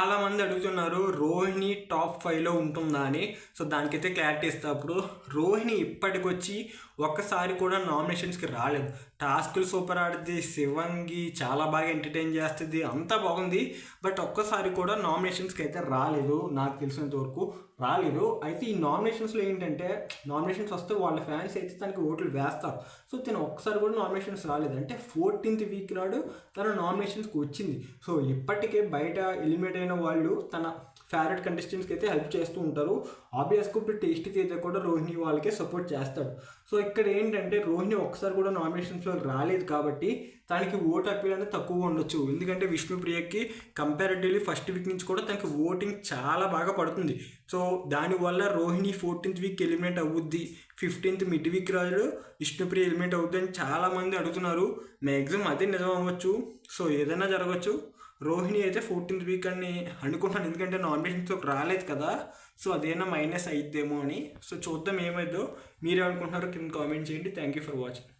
చాలామంది అడుగుతున్నారు రోహిణి టాప్ 5లో ఉంటుందా అని. సో దానికైతే క్లారిటీ ఇస్తా. అప్పుడు రోహిణి ఇప్పటికొచ్చి ఒక్కసారి కూడా నామినేషన్స్కి రాలేదు. టాస్కులు సూపర్ ఆడుద్ది, శివంగి చాలా బాగా ఎంటర్టైన్ చేస్తుంది, అంతా బాగుంది. బట్ ఒక్కసారి కూడా నామినేషన్స్కి అయితే రాలేదు, నాకు తెలిసినంత వరకు రాలేదు. అయితే ఈ నామినేషన్స్లో ఏంటంటే నామినేషన్స్ వస్తే వాళ్ళ ఫ్యాన్స్ అయితే తనకి ఓట్లు వేస్తారు. సో తను ఒక్కసారి కూడా నామినేషన్స్ రాలేదు. అంటే 14th వీక్ నాడు తన నామినేషన్స్కి వచ్చింది. సో ఇప్పటికే బయట ఎలిమినేట్ అయిన వాళ్ళు తన ఫేవరెట్ కంటెస్టెంట్స్కి అయితే హెల్ప్ చేస్తూ ఉంటారు. ఆబ్వియస్గా ఇప్పుడు టేస్టీ అయితే కూడా రోహిణి వాళ్ళకే సపోర్ట్ చేస్తాడు. సో ఇక్కడ ఏంటంటే రోహిణి ఒక్కసారి కూడా నామినేషన్స్లో రాలేదు కాబట్టి తనకి ఓట్ అప్పీల్ అనేది తక్కువగా ఉండొచ్చు. ఎందుకంటే విష్ణుప్రియకి కంపారిటివ్లీ ఫస్ట్ వీక్ నుంచి కూడా తనకి ఓటింగ్ చాలా బాగా పడుతుంది. సో దానివల్ల రోహిణి 14th వీక్ ఎలిమినేట్ అవుద్ది, 15th మిడ్ వీక్ రాజు విష్ణుప్రియ ఎలిమినేట్ అవుద్ది అని చాలామంది అడుగుతున్నారు. మ్యాక్సిమం అదే నిజం అవ్వచ్చు. సో ఏదైనా జరగవచ్చు. రోహిణి అయితే 14th వీక్ అని అనుకుంటాను, ఎందుకంటే నామినేషన్స్లోకి రాలేదు కదా. సో అదేనా మైనస్ అయిద్దేమో అని. సో చూద్దాం ఏమైందో. మీరేమనుకుంటున్నారో కింద కామెంట్ చేయండి. Thank you for watching.